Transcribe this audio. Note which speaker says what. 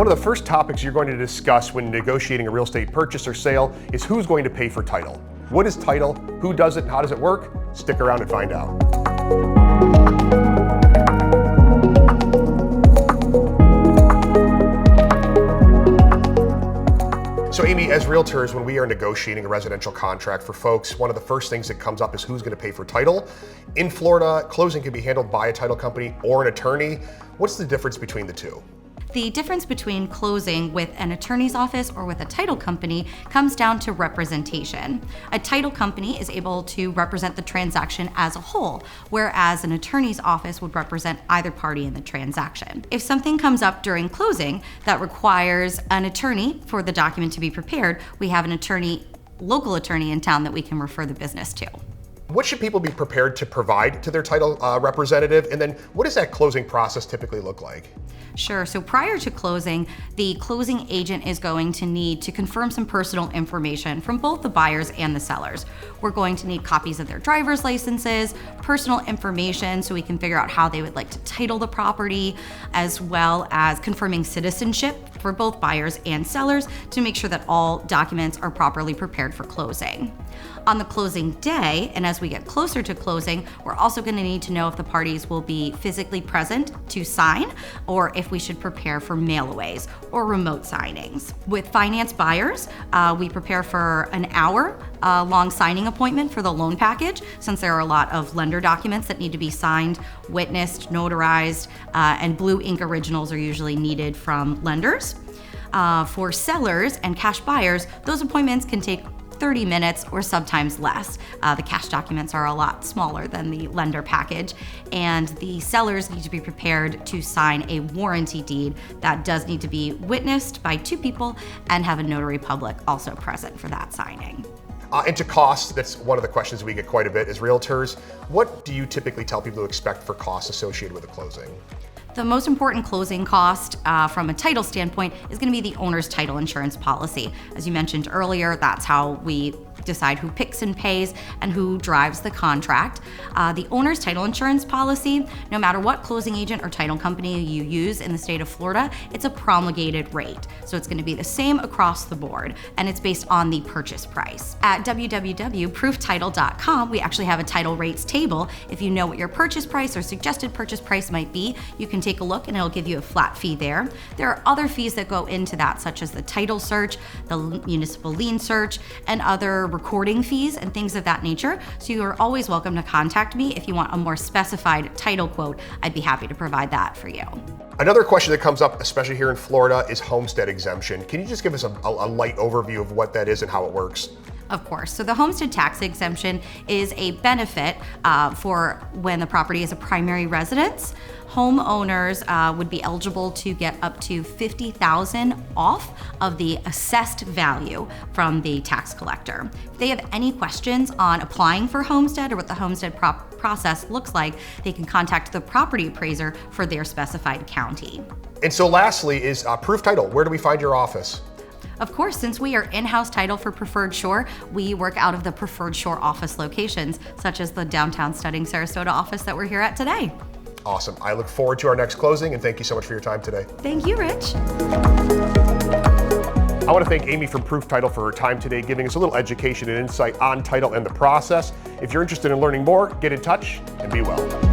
Speaker 1: One of the first topics you're going to discuss when negotiating a real estate purchase or sale is who's going to pay for title. What is title? Who does it? How does it work? Stick around and find out. So Amy, as realtors, when we are negotiating a residential contract for folks, one of the first things that comes up is who's going to pay for title. In Florida, closing can be handled by a title company or an attorney. What's the difference between the two?
Speaker 2: The difference between closing with an attorney's office or with a title company comes down to representation. A title company is able to represent the transaction as a whole, whereas an attorney's office would represent either party in the transaction. If something comes up during closing that requires an attorney for the document to be prepared, we have an local attorney in town that we can refer the business to.
Speaker 1: What should people be prepared to provide to their title representative? And then what does that closing process typically look like?
Speaker 2: Sure. So prior to closing, the closing agent is going to need to confirm some personal information from both the buyers and the sellers. We're going to need copies of their driver's licenses, personal information so we can figure out how they would like to title the property, as well as confirming citizenship for both buyers and sellers to make sure that all documents are properly prepared for closing. On the closing day, and as we get closer to closing, we're also going to need to know if the parties will be physically present to sign or if we should prepare for mailaways or remote signings. With finance buyers, we prepare for an hour long signing appointment for the loan package, since there are a lot of lender documents that need to be signed, witnessed, notarized, and blue ink originals are usually needed from lenders. For sellers and cash buyers, those appointments can take 30 minutes or sometimes less. The cash documents are a lot smaller than the lender package, and the sellers need to be prepared to sign a warranty deed that does need to be witnessed by two people and have a notary public also present for that signing.
Speaker 1: And to costs, that's one of the questions we get quite a bit as realtors. What do you typically tell people to expect for costs associated with a closing?
Speaker 2: The most important closing cost from a title standpoint is going to be the owner's title insurance policy. As you mentioned earlier, that's how we decide who picks and pays and who drives the contract. The owner's title insurance policy, no matter what closing agent or title company you use in the state of Florida, it's a promulgated rate. So it's going to be the same across the board, and it's based on the purchase price. At www.prooftitle.com, we actually have a title rates table. If you know what your purchase price or suggested purchase price might be, you can take a look and it'll give you a flat fee there. There are other fees that go into that, such as the title search, the municipal lien search, and other recording fees and things of that nature. So you are always welcome to contact me if you want a more specified title quote. I'd be happy to provide that for you.
Speaker 1: Another question that comes up, especially here in Florida, is homestead exemption. Can you just give us a light overview of what that is and how it works?
Speaker 2: Of course. So the homestead tax exemption is a benefit for when the property is a primary residence. Homeowners would be eligible to get up to $50,000 off of the assessed value from the tax collector. If they have any questions on applying for homestead or what the homestead process looks like, they can contact the property appraiser for their specified county. And
Speaker 1: so lastly is Proof Title. Where do we find your office?
Speaker 2: Of course, since we are in-house title for Preferred Shore, we work out of the Preferred Shore office locations, such as the downtown studying Sarasota office that we're here at today.
Speaker 1: Awesome. I look forward to our next closing, and thank you so much for your time today.
Speaker 2: Thank you, Rich.
Speaker 1: I want to thank Amy from Proof Title for her time today, giving us a little education and insight on title and the process. If you're interested in learning more, get in touch and be well.